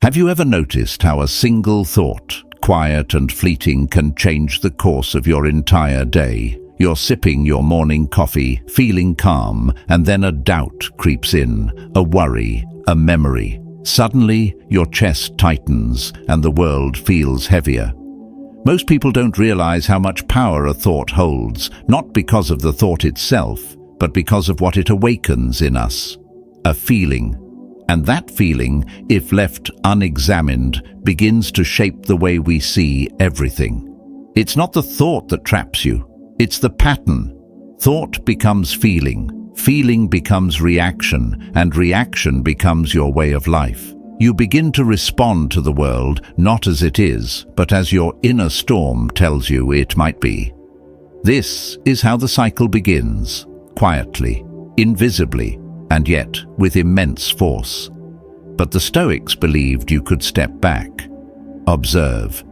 Have you ever noticed how a single thought, quiet and fleeting, can change the course of your entire day? You're sipping your morning coffee, feeling calm, and then a doubt creeps in, a worry, a memory. Suddenly, your chest tightens and the world feels heavier. Most people don't realize how much power a thought holds, not because of the thought itself, but because of what it awakens in us. A feeling. And that feeling, if left unexamined, begins to shape the way we see everything. It's not the thought that traps you, it's the pattern. Thought becomes feeling, feeling becomes reaction, and reaction becomes your way of life. You begin to respond to the world not as it is, but as your inner storm tells you it might be. This is how the cycle begins, quietly, invisibly, and yet with immense force. But the Stoics believed you could step back, observe,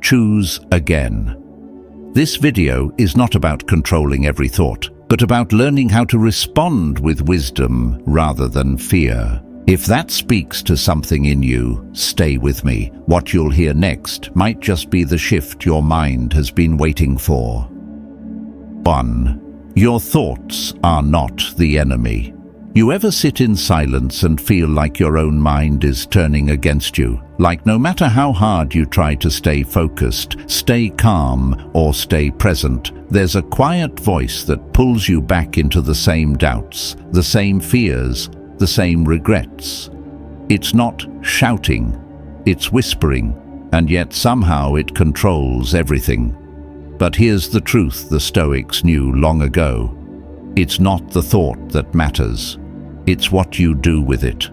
choose again. This video is not about controlling every thought, but about learning how to respond with wisdom rather than fear. If that speaks to something in you, stay with me. What you'll hear next might just be the shift your mind has been waiting for. 1. Your thoughts are not the enemy. You ever sit in silence and feel like your own mind is turning against you? Like no matter how hard you try to stay focused, stay calm, or stay present, there's a quiet voice that pulls you back into the same doubts, the same fears, the same regrets. It's not shouting, it's whispering, and yet somehow it controls everything. But here's the truth the Stoics knew long ago. It's not the thought that matters. It's what you do with it.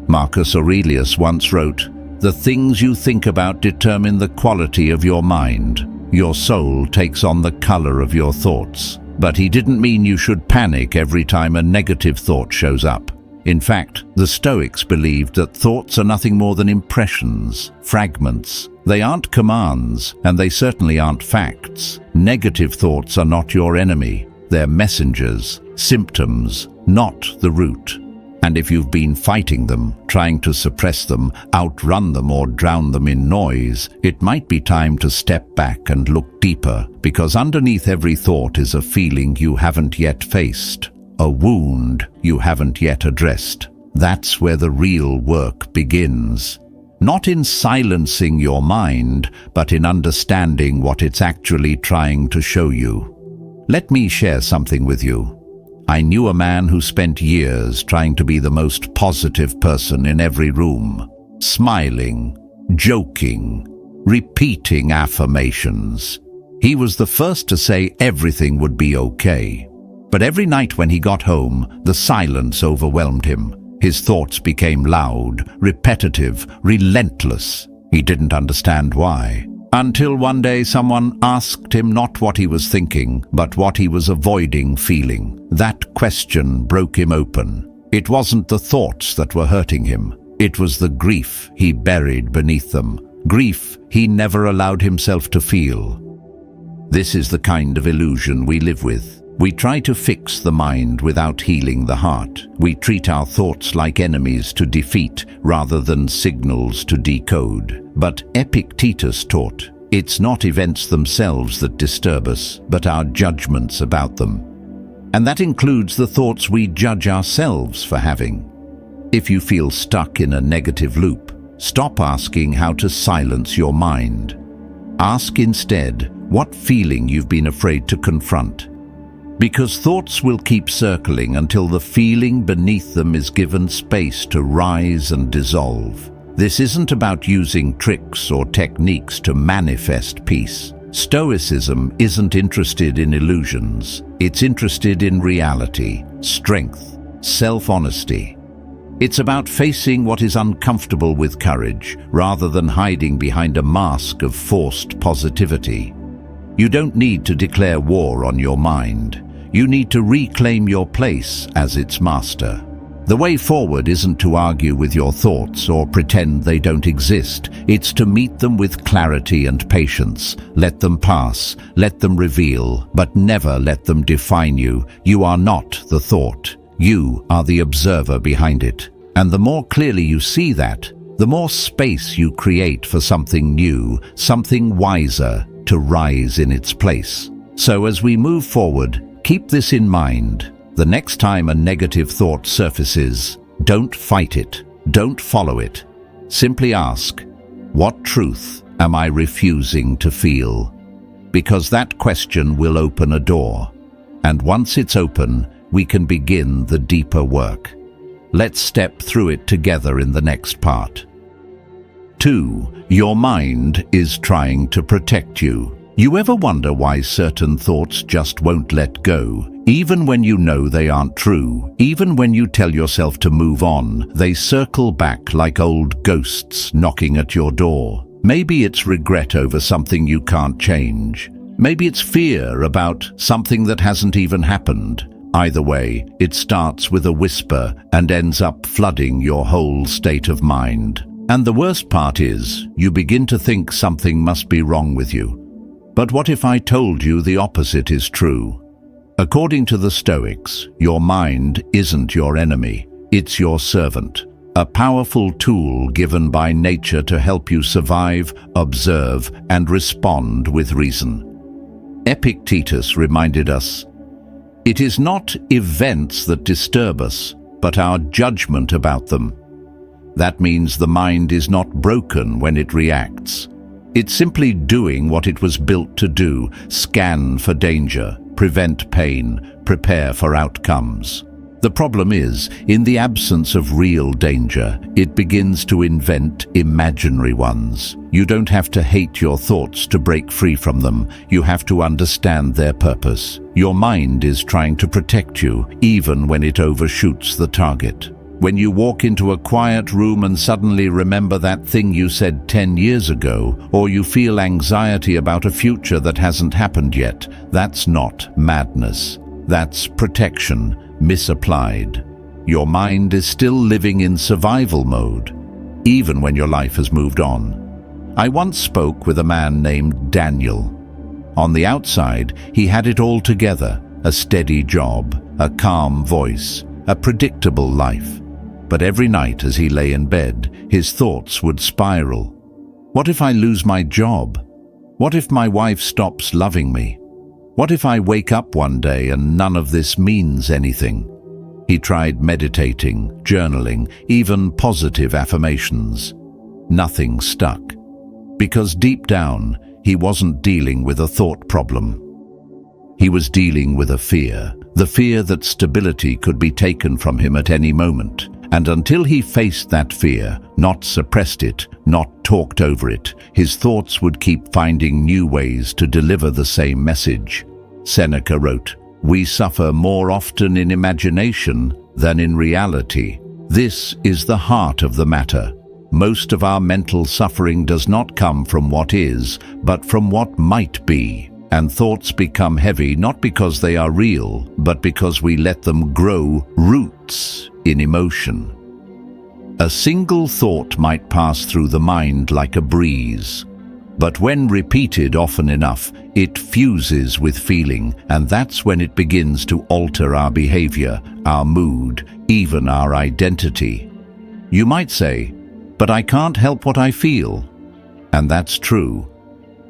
Marcus Aurelius once wrote, "The things you think about determine the quality of your mind. Your soul takes on the color of your thoughts." But he didn't mean you should panic every time a negative thought shows up. In fact, the Stoics believed that thoughts are nothing more than impressions, fragments. They aren't commands, and they certainly aren't facts. Negative thoughts are not your enemy. They're messengers, symptoms, not the root. And if you've been fighting them, trying to suppress them, outrun them, or drown them in noise, it might be time to step back and look deeper, because underneath every thought is a feeling you haven't yet faced, a wound you haven't yet addressed. That's where the real work begins. Not in silencing your mind, but in understanding what it's actually trying to show you. Let me share something with you. I knew a man who spent years trying to be the most positive person in every room, smiling, joking, repeating affirmations. He was the first to say everything would be okay. But every night when he got home, the silence overwhelmed him. His thoughts became loud, repetitive, relentless. He didn't understand why. Until one day someone asked him not what he was thinking, but what he was avoiding feeling. That question broke him open. It wasn't the thoughts that were hurting him. It was the grief he buried beneath them. Grief he never allowed himself to feel. This is the kind of illusion we live with. We try to fix the mind without healing the heart. We treat our thoughts like enemies to defeat rather than signals to decode. But Epictetus taught, it's not events themselves that disturb us, but our judgments about them. And that includes the thoughts we judge ourselves for having. If you feel stuck in a negative loop, stop asking how to silence your mind. Ask instead what feeling you've been afraid to confront. Because thoughts will keep circling until the feeling beneath them is given space to rise and dissolve. This isn't about using tricks or techniques to manifest peace. Stoicism isn't interested in illusions. It's interested in reality, strength, self-honesty. It's about facing what is uncomfortable with courage, rather than hiding behind a mask of forced positivity. You don't need to declare war on your mind. You need to reclaim your place as its master. The way forward isn't to argue with your thoughts or pretend they don't exist. It's to meet them with clarity and patience. Let them pass, let them reveal, but never let them define you. You are not the thought. You are the observer behind it. And the more clearly you see that, the more space you create for something new, something wiser, to rise in its place. So as we move forward, keep this in mind. The next time a negative thought surfaces, don't fight it, don't follow it. Simply ask, what truth am I refusing to feel? Because that question will open a door. And once it's open, we can begin the deeper work. Let's step through it together in the next part. 2. Your mind is trying to protect you. You ever wonder why certain thoughts just won't let go? Even when you know they aren't true, even when you tell yourself to move on, they circle back like old ghosts knocking at your door. Maybe it's regret over something you can't change. Maybe it's fear about something that hasn't even happened. Either way, it starts with a whisper and ends up flooding your whole state of mind. And the worst part is, you begin to think something must be wrong with you. But what if I told you the opposite is true? According to the Stoics, your mind isn't your enemy, it's your servant, a powerful tool given by nature to help you survive, observe, and respond with reason. Epictetus reminded us, it is not events that disturb us, but our judgment about them. That means the mind is not broken when it reacts. It's simply doing what it was built to do: scan for danger, prevent pain, prepare for outcomes. The problem is, in the absence of real danger, it begins to invent imaginary ones. You don't have to hate your thoughts to break free from them. You have to understand their purpose. Your mind is trying to protect you, even when it overshoots the target. When you walk into a quiet room and suddenly remember that thing you said 10 years ago, or you feel anxiety about a future that hasn't happened yet, that's not madness. That's protection, misapplied. Your mind is still living in survival mode, even when your life has moved on. I once spoke with a man named Daniel. On the outside, he had it all together: a steady job, a calm voice, a predictable life. But every night as he lay in bed, his thoughts would spiral. What if I lose my job? What if my wife stops loving me? What if I wake up one day and none of this means anything? He tried meditating, journaling, even positive affirmations. Nothing stuck. Because deep down, he wasn't dealing with a thought problem. He was dealing with a fear, the fear that stability could be taken from him at any moment. And until he faced that fear, not suppressed it, not talked over it, his thoughts would keep finding new ways to deliver the same message. Seneca wrote, "We suffer more often in imagination than in reality." This is the heart of the matter. Most of our mental suffering does not come from what is, but from what might be. And thoughts become heavy not because they are real, but because we let them grow roots in emotion. A single thought might pass through the mind like a breeze, but when repeated often enough, it fuses with feeling, and that's when it begins to alter our behavior, our mood, even our identity. You might say, "But I can't help what I feel." And that's true.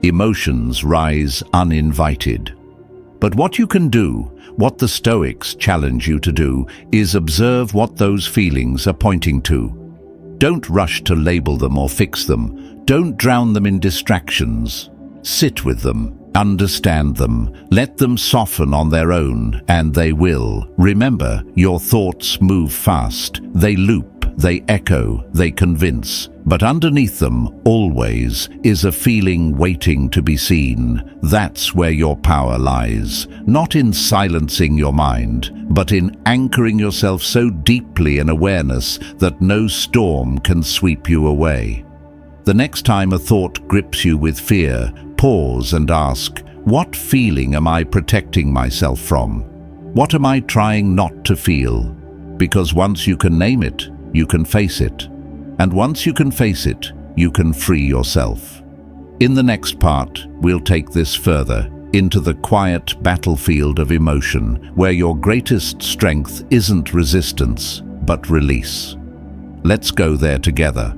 Emotions rise uninvited. But what you can do, what the Stoics challenge you to do, is observe what those feelings are pointing to. Don't rush to label them or fix them. Don't drown them in distractions. Sit with them, understand them, let them soften on their own, and they will. Remember, your thoughts move fast. They loop, they echo, they convince. But underneath them, always, is a feeling waiting to be seen. That's where your power lies. Not in silencing your mind, but in anchoring yourself so deeply in awareness that no storm can sweep you away. The next time a thought grips you with fear, pause and ask, what feeling am I protecting myself from? What am I trying not to feel? Because once you can name it, you can face it. And once you can face it, you can free yourself. In the next part, we'll take this further into the quiet battlefield of emotion, where your greatest strength isn't resistance, but release. Let's go there together.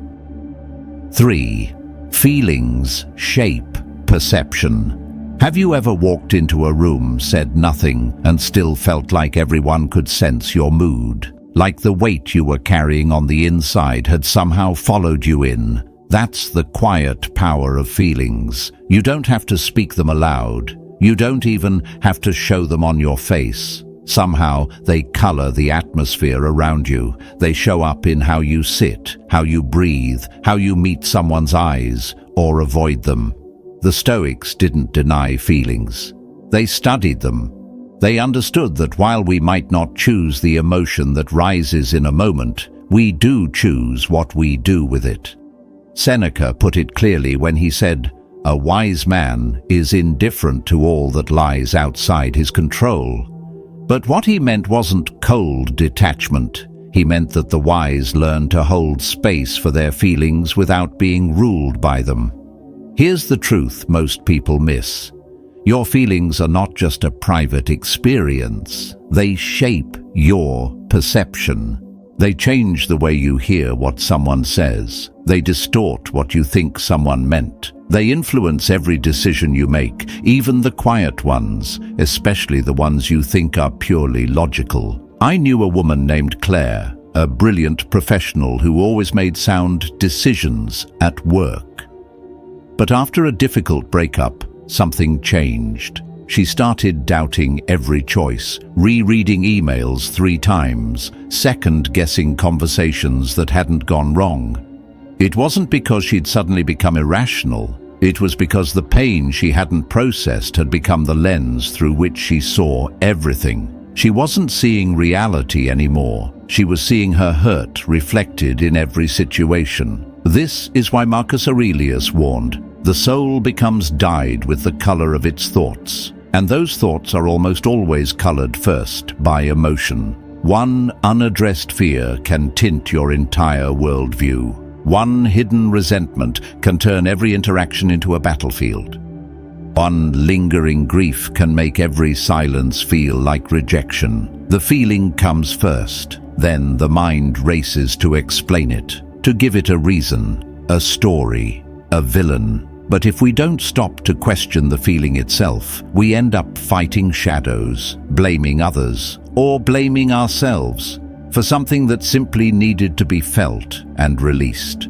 3. Feelings shape perception. Have you ever walked into a room, said nothing, and still felt like everyone could sense your mood? Like the weight you were carrying on the inside had somehow followed you in? That's the quiet power of feelings. You don't have to speak them aloud. You don't even have to show them on your face. Somehow they color the atmosphere around you. They show up in how you sit, how you breathe, how you meet someone's eyes or avoid them. The Stoics didn't deny feelings. They studied them. They understood that while we might not choose the emotion that rises in a moment, we do choose what we do with it. Seneca put it clearly when he said, "A wise man is indifferent to all that lies outside his control." But what he meant wasn't cold detachment. He meant that the wise learn to hold space for their feelings without being ruled by them. Here's the truth most people miss. Your feelings are not just a private experience. They shape your perception. They change the way you hear what someone says. They distort what you think someone meant. They influence every decision you make, even the quiet ones, especially the ones you think are purely logical. I knew a woman named Claire, a brilliant professional who always made sound decisions at work. But after a difficult breakup, something changed. She started doubting every choice, rereading emails 3 times, second-guessing conversations that hadn't gone wrong. It wasn't because she'd suddenly become irrational. It was because the pain she hadn't processed had become the lens through which she saw everything. She wasn't seeing reality anymore. She was seeing her hurt reflected in every situation. This is why Marcus Aurelius warned, "The soul becomes dyed with the color of its thoughts." And those thoughts are almost always colored first by emotion. One unaddressed fear can tint your entire worldview. One hidden resentment can turn every interaction into a battlefield. One lingering grief can make every silence feel like rejection. The feeling comes first, then the mind races to explain it, to give it a reason, a story, a villain. But if we don't stop to question the feeling itself, we end up fighting shadows, blaming others, or blaming ourselves for something that simply needed to be felt and released.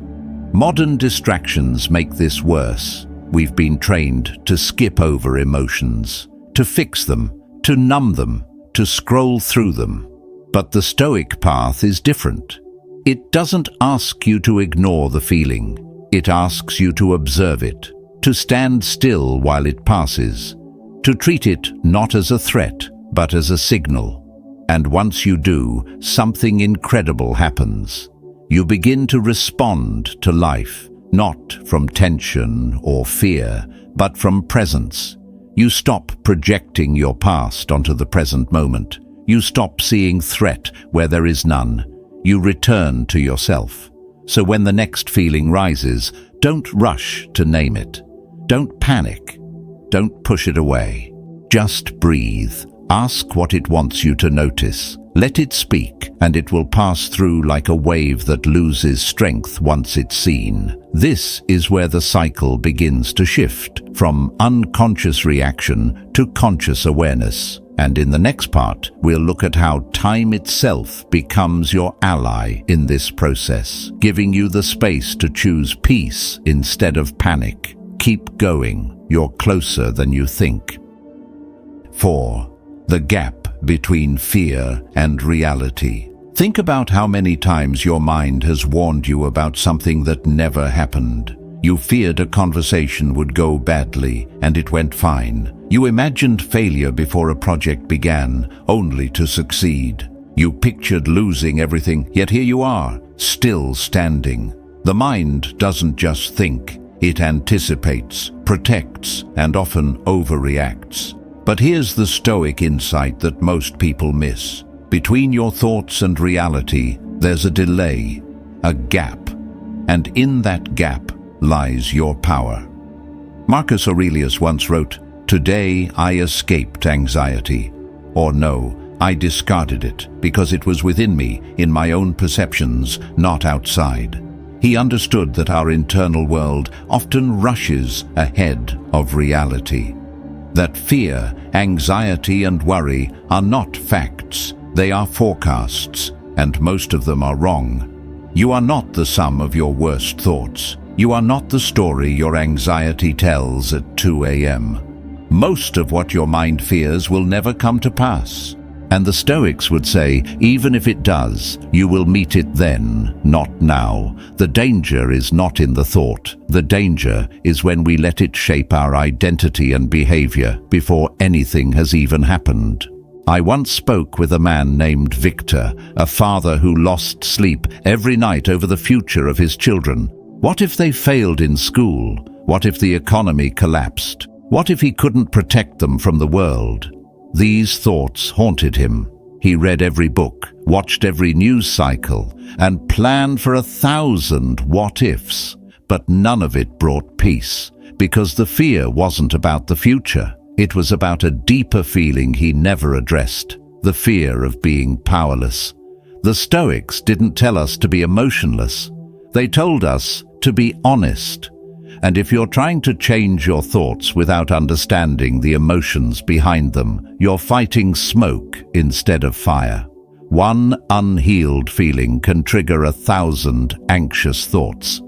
Modern distractions make this worse. We've been trained to skip over emotions, to fix them, to numb them, to scroll through them. But the Stoic path is different. It doesn't ask you to ignore the feeling. It asks you to observe it, to stand still while it passes, to treat it not as a threat, but as a signal. And once you do, something incredible happens. You begin to respond to life, not from tension or fear, but from presence. You stop projecting your past onto the present moment. You stop seeing threat where there is none. You return to yourself. So when the next feeling rises, don't rush to name it. Don't panic. Don't push it away. Just breathe. Ask what it wants you to notice. Let it speak, and it will pass through like a wave that loses strength once it's seen. This is where the cycle begins to shift, from unconscious reaction to conscious awareness. And in the next part, we'll look at how time itself becomes your ally in this process, giving you the space to choose peace instead of panic. Keep going. You're closer than you think. 4. The gap between fear and reality. Think about how many times your mind has warned you about something that never happened. You feared a conversation would go badly, and it went fine. You imagined failure before a project began, only to succeed. You pictured losing everything, yet here you are, still standing. The mind doesn't just think, it anticipates, protects, and often overreacts. But here's the Stoic insight that most people miss. Between your thoughts and reality, there's a delay, a gap. And in that gap lies your power. Marcus Aurelius once wrote, "Today I escaped anxiety." Or no, I discarded it because it was within me, in my own perceptions, not outside. He understood that our internal world often rushes ahead of reality. That fear, anxiety, and worry are not facts, they are forecasts, and most of them are wrong. You are not the sum of your worst thoughts. You are not the story your anxiety tells at 2 a.m. Most of what your mind fears will never come to pass. And the Stoics would say, even if it does, you will meet it then, not now. The danger is not in the thought. The danger is when we let it shape our identity and behavior before anything has even happened. I once spoke with a man named Victor, a father who lost sleep every night over the future of his children. What if they failed in school? What if the economy collapsed? What if he couldn't protect them from the world? These thoughts haunted him. He read every book, watched every news cycle, and planned for 1,000 what-ifs. But none of it brought peace, because the fear wasn't about the future. It was about a deeper feeling he never addressed, the fear of being powerless. The Stoics didn't tell us to be emotionless. They told us to be honest. And if you're trying to change your thoughts without understanding the emotions behind them, you're fighting smoke instead of fire. One unhealed feeling can trigger 1,000 anxious thoughts.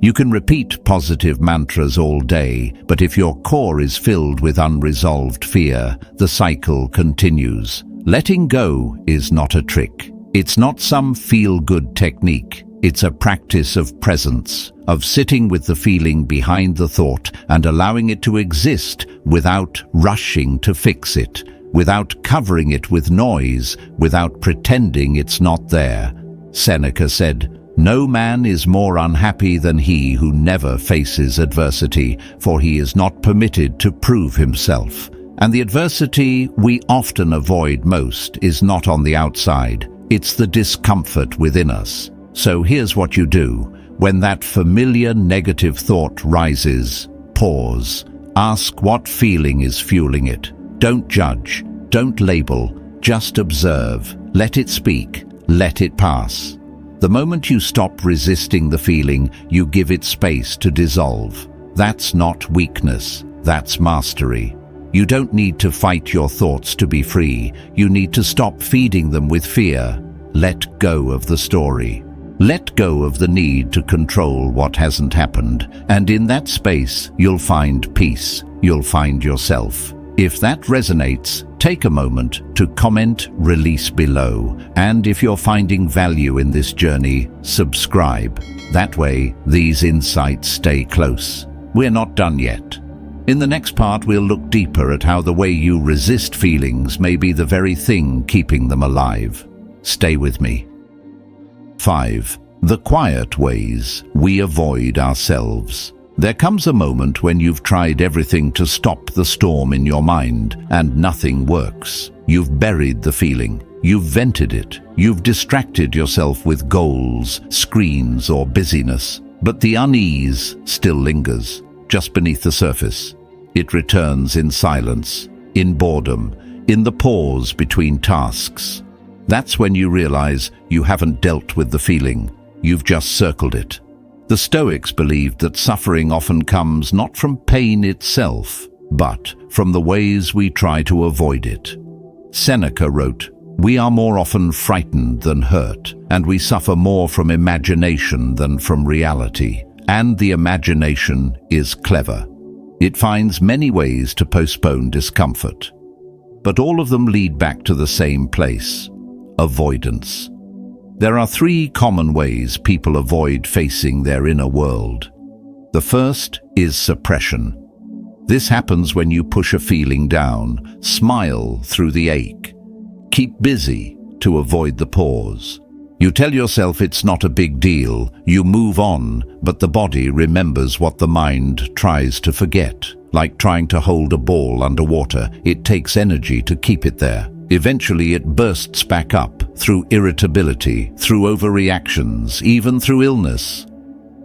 You can repeat positive mantras all day, but if your core is filled with unresolved fear, the cycle continues. Letting go is not a trick. It's not some feel-good technique. It's a practice of presence, of sitting with the feeling behind the thought and allowing it to exist without rushing to fix it, without covering it with noise, without pretending it's not there. Seneca said, "No man is more unhappy than he who never faces adversity, for he is not permitted to prove himself." And the adversity we often avoid most is not on the outside, it's the discomfort within us. So here's what you do. When that familiar negative thought rises, pause. Ask what feeling is fueling it. Don't judge, don't label, just observe. Let it speak, let it pass. The moment you stop resisting the feeling, you give it space to dissolve. That's not weakness, that's mastery. You don't need to fight your thoughts to be free. You need to stop feeding them with fear. Let go of the story. Let go of the need to control what hasn't happened, and in that space, you'll find peace. You'll find yourself. If that resonates, take a moment to comment release below, and if you're finding value in this journey, subscribe. That way, these insights stay close. We're not done yet. In the next part, we'll look deeper at how the way you resist feelings may be the very thing keeping them alive. Stay with me. 5. The quiet ways we avoid ourselves. There comes a moment when you've tried everything to stop the storm in your mind and nothing works. You've buried the feeling. You've vented it. You've distracted yourself with goals, screens, or busyness. But the unease still lingers, just beneath the surface. It returns in silence, in boredom, in the pause between tasks. That's when you realize you haven't dealt with the feeling, you've just circled it. The Stoics believed that suffering often comes not from pain itself, but from the ways we try to avoid it. Seneca wrote, "We are more often frightened than hurt, and we suffer more from imagination than from reality. And the imagination is clever. It finds many ways to postpone discomfort. But all of them lead back to the same place. Avoidance. There are 3 common ways people avoid facing their inner world. The first is suppression. This happens when you push a feeling down, smile through the ache, keep busy to avoid the pause. You tell yourself it's not a big deal, you move on, but the body remembers what the mind tries to forget. Like trying to hold a ball underwater, it takes energy to keep it there. Eventually it bursts back up through irritability, through overreactions, even through illness.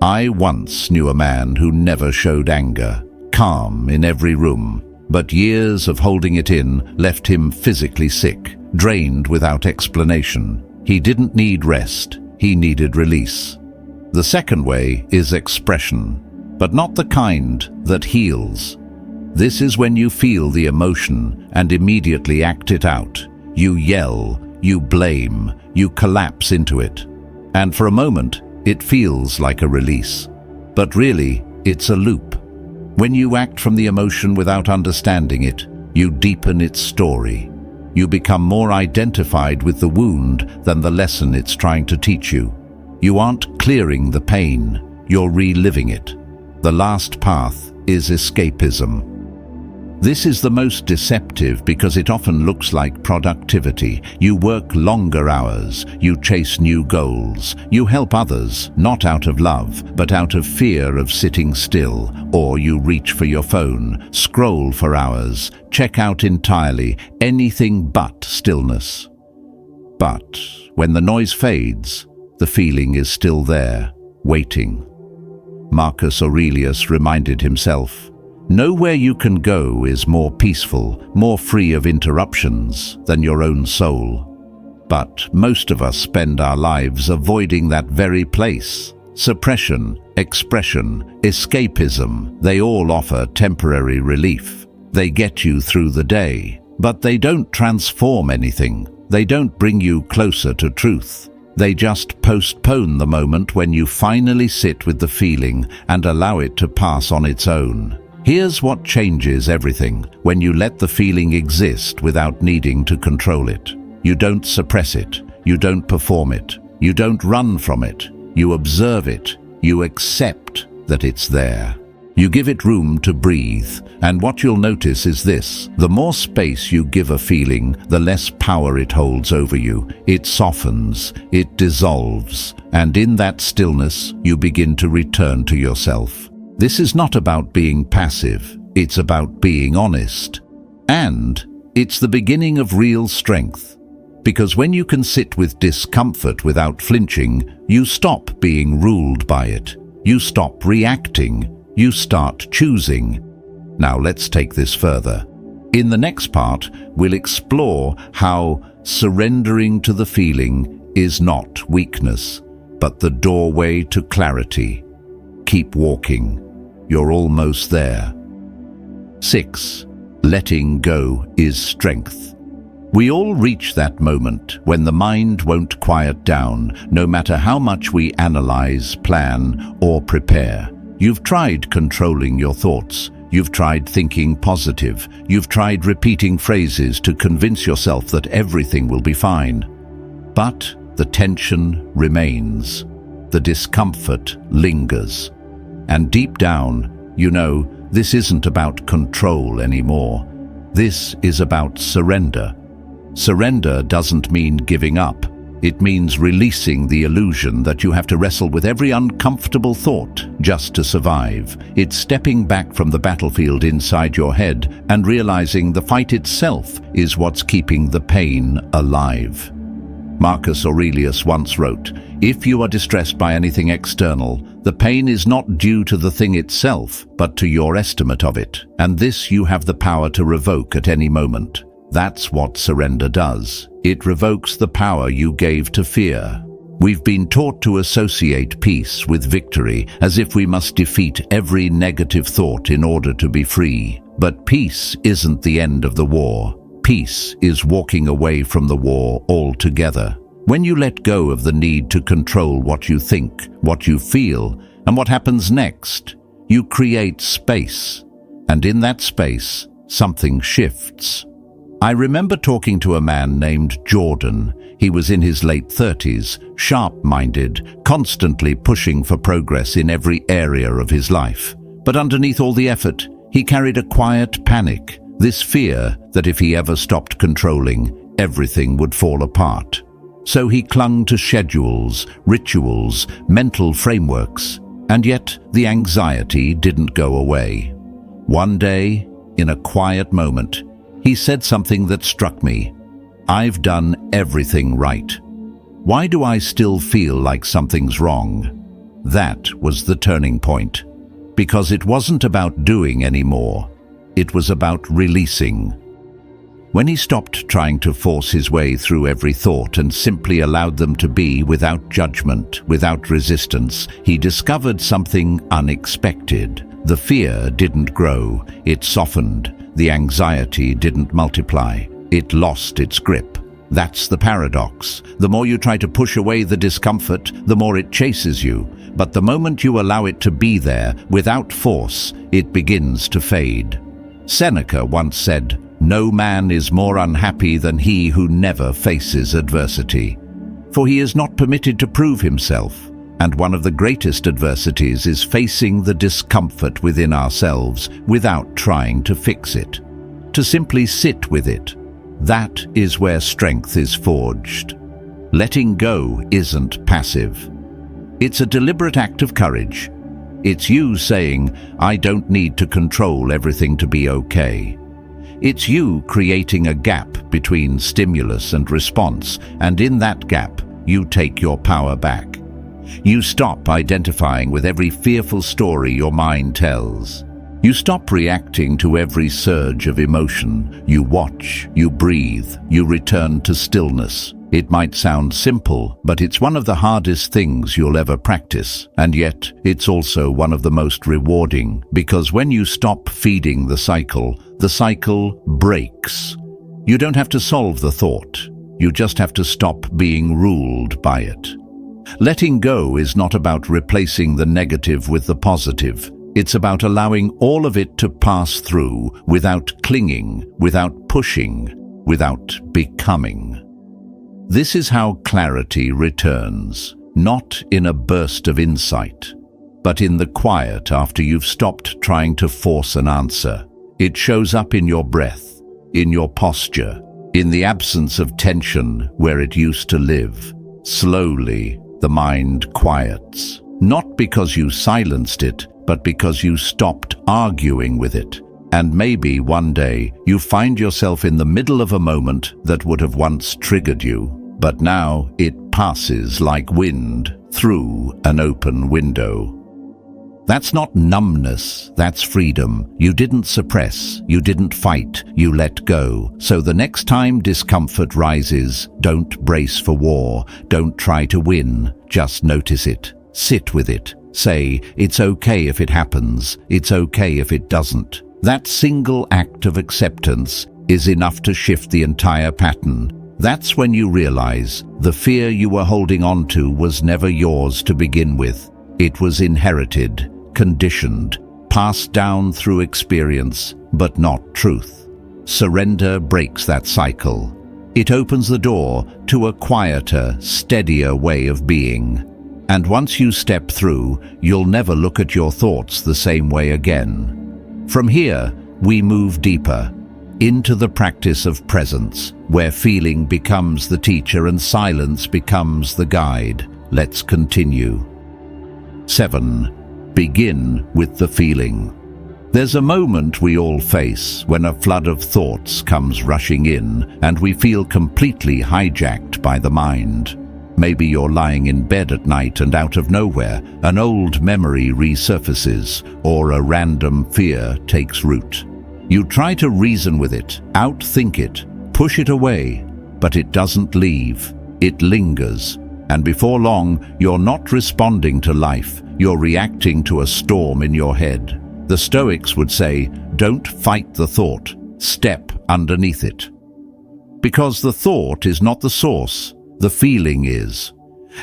I once knew a man who never showed anger, calm in every room, but years of holding it in left him physically sick, drained without explanation. He didn't need rest, he needed release. The second way is expression, but not the kind that heals. This is when you feel the emotion and immediately act it out. You yell, you blame, you collapse into it. And for a moment, it feels like a release. But really, it's a loop. When you act from the emotion without understanding it, you deepen its story. You become more identified with the wound than the lesson it's trying to teach you. You aren't clearing the pain, you're reliving it. The last path is escapism. This is the most deceptive because it often looks like productivity. You work longer hours, you chase new goals, you help others, not out of love, but out of fear of sitting still, or you reach for your phone, scroll for hours, check out entirely, anything but stillness. But when the noise fades, the feeling is still there, waiting. Marcus Aurelius reminded himself, "Nowhere you can go is more peaceful, more free of interruptions than your own soul." But most of us spend our lives avoiding that very place. Suppression, expression, escapism, they all offer temporary relief. They get you through the day, but they don't transform anything. They don't bring you closer to truth. They just postpone the moment when you finally sit with the feeling and allow it to pass on its own. Here's what changes everything when you let the feeling exist without needing to control it. You don't suppress it, you don't perform it, you don't run from it, you observe it, you accept that it's there. You give it room to breathe, and what you'll notice is this: the more space you give a feeling, the less power it holds over you. It softens, it dissolves, and in that stillness, you begin to return to yourself. This is not about being passive, it's about being honest. And it's the beginning of real strength. Because when you can sit with discomfort without flinching, you stop being ruled by it. You stop reacting. You start choosing. Now let's take this further. In the next part, we'll explore how surrendering to the feeling is not weakness, but the doorway to clarity. Keep walking. You're almost there. 6. Letting go is strength. We all reach that moment when the mind won't quiet down, no matter how much we analyze, plan, or prepare. You've tried controlling your thoughts. You've tried thinking positive. You've tried repeating phrases to convince yourself that everything will be fine. But the tension remains. The discomfort lingers. And deep down, you know, this isn't about control anymore. This is about surrender. Surrender doesn't mean giving up. It means releasing the illusion that you have to wrestle with every uncomfortable thought just to survive. It's stepping back from the battlefield inside your head and realizing the fight itself is what's keeping the pain alive. Marcus Aurelius once wrote, "If you are distressed by anything external, the pain is not due to the thing itself, but to your estimate of it, and this you have the power to revoke at any moment." That's what surrender does. It revokes the power you gave to fear. We've been taught to associate peace with victory, as if we must defeat every negative thought in order to be free. But peace isn't the end of the war. Peace is walking away from the war altogether. When you let go of the need to control what you think, what you feel, and what happens next, you create space. And in that space, something shifts. I remember talking to a man named Jordan. He was in his late 30s, sharp-minded, constantly pushing for progress in every area of his life. But underneath all the effort, he carried a quiet panic, this fear that if he ever stopped controlling, everything would fall apart. So he clung to schedules, rituals, mental frameworks, and yet the anxiety didn't go away. One day, in a quiet moment, he said something that struck me. "I've done everything right. Why do I still feel like something's wrong?" That was the turning point. Because it wasn't about doing anymore. It was about releasing. When he stopped trying to force his way through every thought and simply allowed them to be without judgment, without resistance, he discovered something unexpected. The fear didn't grow, it softened. The anxiety didn't multiply, it lost its grip. That's the paradox. The more you try to push away the discomfort, the more it chases you. But the moment you allow it to be there, without force, it begins to fade. Seneca once said, "No man is more unhappy than he who never faces adversity." For he is not permitted to prove himself. And one of the greatest adversities is facing the discomfort within ourselves without trying to fix it. To simply sit with it. That is where strength is forged. Letting go isn't passive. It's a deliberate act of courage. It's you saying, "I don't need to control everything to be okay." It's you creating a gap between stimulus and response, and in that gap, you take your power back. You stop identifying with every fearful story your mind tells. You stop reacting to every surge of emotion. You watch, you breathe, you return to stillness. It might sound simple, but it's one of the hardest things you'll ever practice. And yet, it's also one of the most rewarding, because when you stop feeding the cycle breaks. You don't have to solve the thought. You just have to stop being ruled by it. Letting go is not about replacing the negative with the positive. It's about allowing all of it to pass through without clinging, without pushing, without becoming. This is how clarity returns, not in a burst of insight, but in the quiet after you've stopped trying to force an answer. It shows up in your breath, in your posture, in the absence of tension where it used to live. Slowly, the mind quiets, not because you silenced it, but because you stopped arguing with it. And maybe one day you find yourself in the middle of a moment that would have once triggered you, but now it passes like wind through an open window. That's not numbness, that's freedom. You didn't suppress, you didn't fight, you let go. So the next time discomfort rises, don't brace for war, don't try to win, just notice it, sit with it. Say, it's okay if it happens, it's okay if it doesn't. That single act of acceptance is enough to shift the entire pattern. That's when you realize the fear you were holding on to was never yours to begin with. It was inherited, conditioned, passed down through experience, but not truth. Surrender breaks that cycle. It opens the door to a quieter, steadier way of being. And once you step through, you'll never look at your thoughts the same way again. From here, we move deeper, into the practice of presence, where feeling becomes the teacher and silence becomes the guide. Let's continue. 7. Begin with the feeling. There's a moment we all face when a flood of thoughts comes rushing in and we feel completely hijacked by the mind. Maybe you're lying in bed at night and out of nowhere, an old memory resurfaces or a random fear takes root. You try to reason with it, outthink it, push it away, but it doesn't leave. It lingers, and before long, you're not responding to life, you're reacting to a storm in your head. The Stoics would say, don't fight the thought, step underneath it. Because the thought is not the source, the feeling is.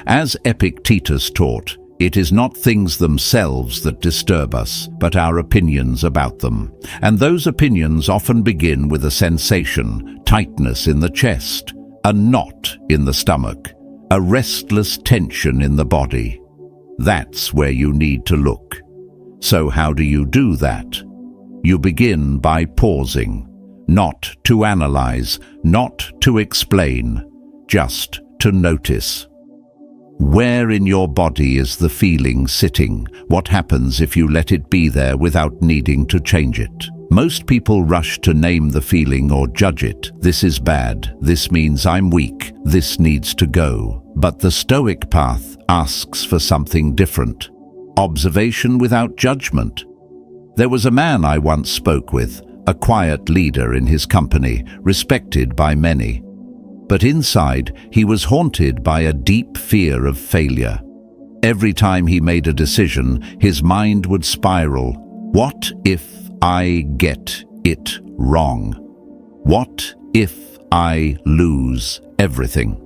As Epictetus taught, it is not things themselves that disturb us, but our opinions about them. And those opinions often begin with a sensation, tightness in the chest, a knot in the stomach, a restless tension in the body. That's where you need to look. So how do you do that? You begin by pausing, not to analyze, not to explain, just to notice. Where in your body is the feeling sitting? What happens if you let it be there without needing to change it? Most people rush to name the feeling or judge it. This is bad. This means I'm weak. This needs to go. But the Stoic path asks for something different. Observation without judgment. There was a man I once spoke with, a quiet leader in his company, respected by many. But inside, he was haunted by a deep fear of failure. Every time he made a decision, his mind would spiral. What if I get it wrong? What if I lose everything?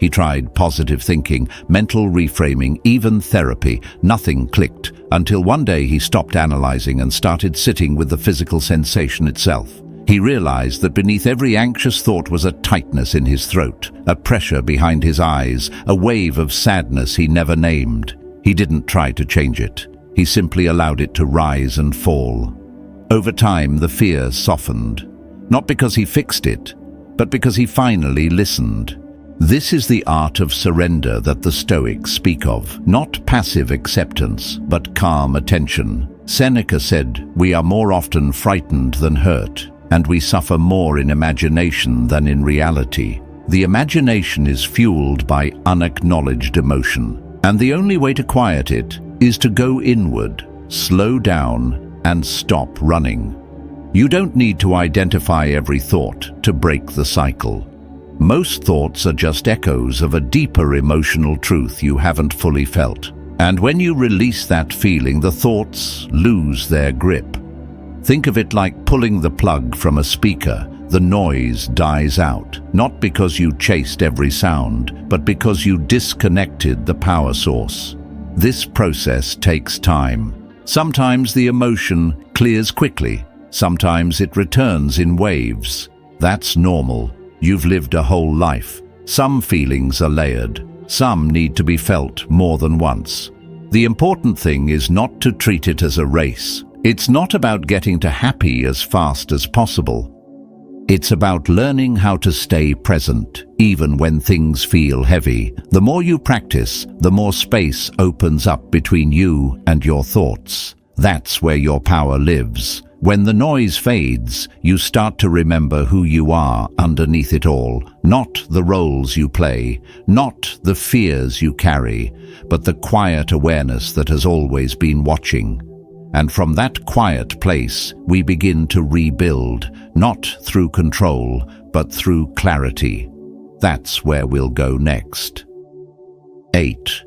He tried positive thinking, mental reframing, even therapy. Nothing clicked until one day he stopped analyzing and started sitting with the physical sensation itself. He realized that beneath every anxious thought was a tightness in his throat, a pressure behind his eyes, a wave of sadness he never named. He didn't try to change it. He simply allowed it to rise and fall. Over time, the fear softened, not because he fixed it, but because he finally listened. This is the art of surrender that the Stoics speak of, not passive acceptance, but calm attention. Seneca said, "We are more often frightened than hurt, and we suffer more in imagination than in reality." The imagination is fueled by unacknowledged emotion, and the only way to quiet it is to go inward, slow down, and stop running. You don't need to identify every thought to break the cycle. Most thoughts are just echoes of a deeper emotional truth you haven't fully felt. And when you release that feeling, the thoughts lose their grip. Think of it like pulling the plug from a speaker. The noise dies out, not because you chased every sound, but because you disconnected the power source. This process takes time. Sometimes the emotion clears quickly. Sometimes it returns in waves. That's normal. You've lived a whole life. Some feelings are layered. Some need to be felt more than once. The important thing is not to treat it as a race. It's not about getting to happy as fast as possible. It's about learning how to stay present, even when things feel heavy. The more you practice, the more space opens up between you and your thoughts. That's where your power lives. When the noise fades, you start to remember who you are underneath it all, not the roles you play, not the fears you carry, but the quiet awareness that has always been watching. And from that quiet place, we begin to rebuild, not through control, but through clarity. That's where we'll go next. 8.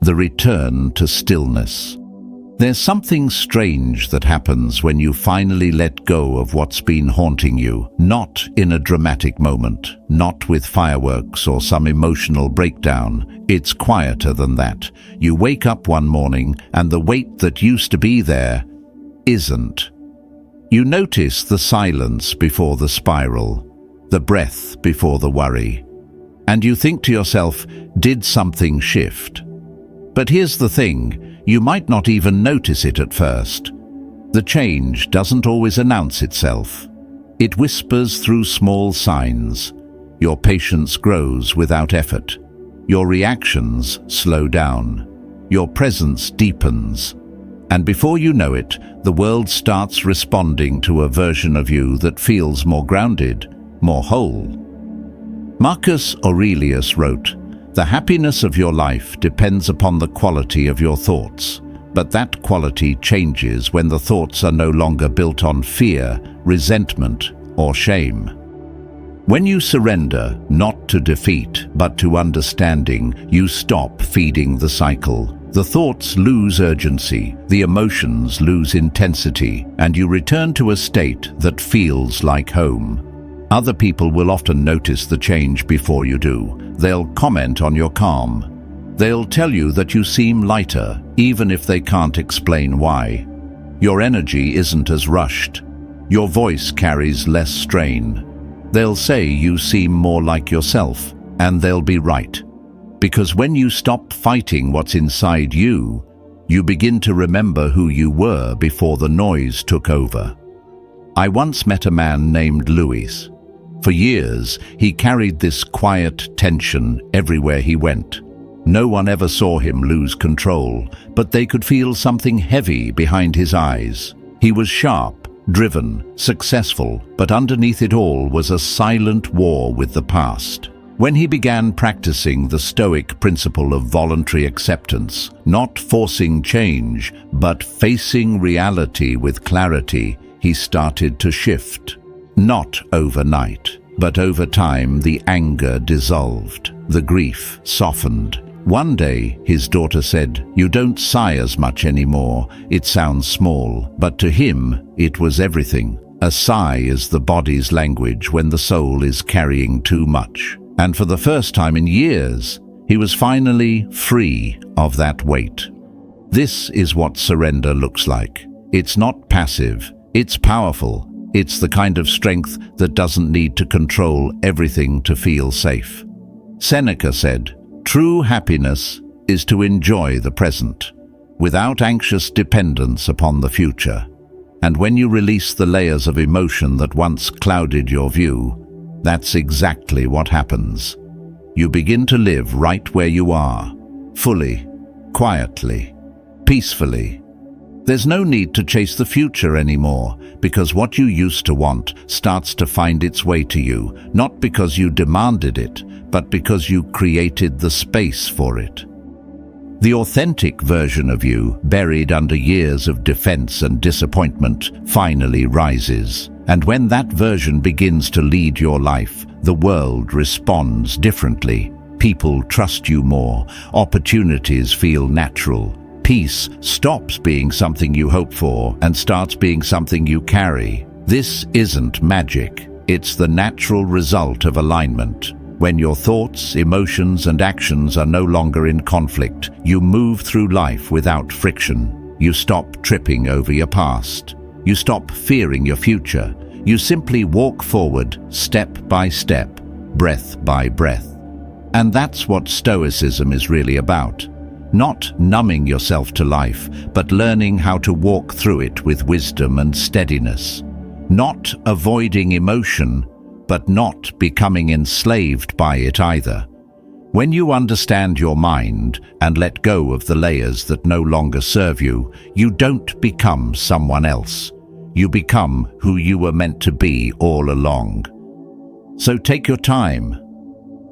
The return to stillness. There's something strange that happens when you finally let go of what's been haunting you, not in a dramatic moment, not with fireworks or some emotional breakdown. It's quieter than that. You wake up one morning and the weight that used to be there isn't. You notice the silence before the spiral, the breath before the worry, and you think to yourself, did something shift? But here's the thing. You might not even notice it at first. The change doesn't always announce itself. It whispers through small signs. Your patience grows without effort. Your reactions slow down. Your presence deepens. And before you know it, the world starts responding to a version of you that feels more grounded, more whole. Marcus Aurelius wrote, "The happiness of your life depends upon the quality of your thoughts, but that quality changes when the thoughts are no longer built on fear, resentment, or shame." When you surrender, not to defeat, but to understanding, you stop feeding the cycle. The thoughts lose urgency, the emotions lose intensity, and you return to a state that feels like home. Other people will often notice the change before you do. They'll comment on your calm. They'll tell you that you seem lighter, even if they can't explain why. Your energy isn't as rushed. Your voice carries less strain. They'll say you seem more like yourself, and they'll be right. Because when you stop fighting what's inside you, you begin to remember who you were before the noise took over. I once met a man named Louis. For years, he carried this quiet tension everywhere he went. No one ever saw him lose control, but they could feel something heavy behind his eyes. He was sharp, driven, successful, but underneath it all was a silent war with the past. When he began practicing the Stoic principle of voluntary acceptance, not forcing change, but facing reality with clarity, he started to shift. Not overnight, but over time the anger dissolved, the grief softened. One day, his daughter said, "You don't sigh as much anymore. It sounds small." But to him, it was everything. A sigh is the body's language when the soul is carrying too much. And for the first time in years, he was finally free of that weight. This is what surrender looks like. It's not passive, it's powerful. It's the kind of strength that doesn't need to control everything to feel safe. Seneca said, "True happiness is to enjoy the present, without anxious dependence upon the future." And when you release the layers of emotion that once clouded your view, that's exactly what happens. You begin to live right where you are, fully, quietly, peacefully. There's no need to chase the future anymore, because what you used to want starts to find its way to you, not because you demanded it, but because you created the space for it. The authentic version of you, buried under years of defense and disappointment, finally rises. And when that version begins to lead your life, the world responds differently. People trust you more, opportunities feel natural. Peace stops being something you hope for and starts being something you carry. This isn't magic, it's the natural result of alignment. When your thoughts, emotions, and actions are no longer in conflict, you move through life without friction. You stop tripping over your past. You stop fearing your future. You simply walk forward, step by step, breath by breath. And that's what Stoicism is really about. Not numbing yourself to life, but learning how to walk through it with wisdom and steadiness. Not avoiding emotion, but not becoming enslaved by it either. When you understand your mind and let go of the layers that no longer serve you, you don't become someone else. You become who you were meant to be all along. So take your time.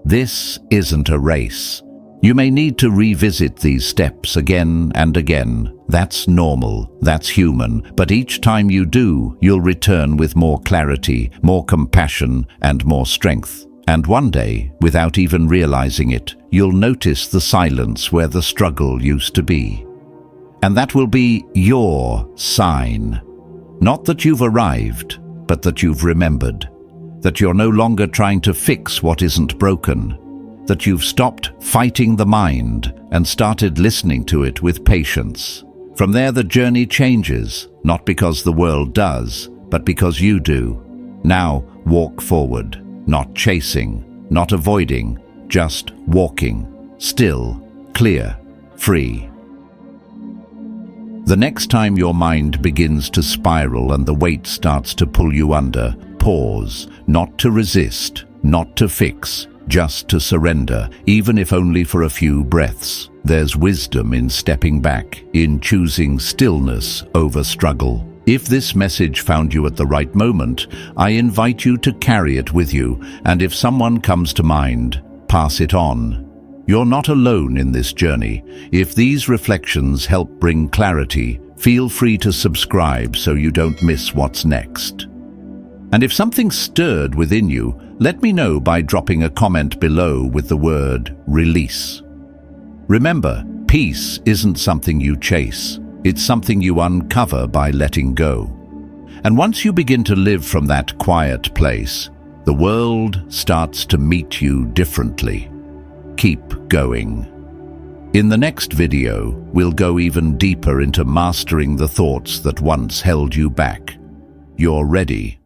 This isn't a race. You may need to revisit these steps again and again. That's normal, that's human, but each time you do, you'll return with more clarity, more compassion, and more strength. And one day, without even realizing it, you'll notice the silence where the struggle used to be. And that will be your sign. Not that you've arrived, but that you've remembered. That you're no longer trying to fix what isn't broken. That you've stopped fighting the mind and started listening to it with patience. From there, the journey changes, not because the world does, but because you do. Now, walk forward, not chasing, not avoiding, just walking, still, clear, free. The next time your mind begins to spiral and the weight starts to pull you under, pause, not to resist, not to fix, just to surrender, even if only for a few breaths. There's wisdom in stepping back, in choosing stillness over struggle. If this message found you at the right moment, I invite you to carry it with you, and if someone comes to mind, pass it on. You're not alone in this journey. If these reflections help bring clarity, feel free to subscribe so you don't miss what's next. And if something stirred within you, let me know by dropping a comment below with the word release. Remember, peace isn't something you chase. It's something you uncover by letting go. And once you begin to live from that quiet place, the world starts to meet you differently. Keep going. In the next video, we'll go even deeper into mastering the thoughts that once held you back. You're ready.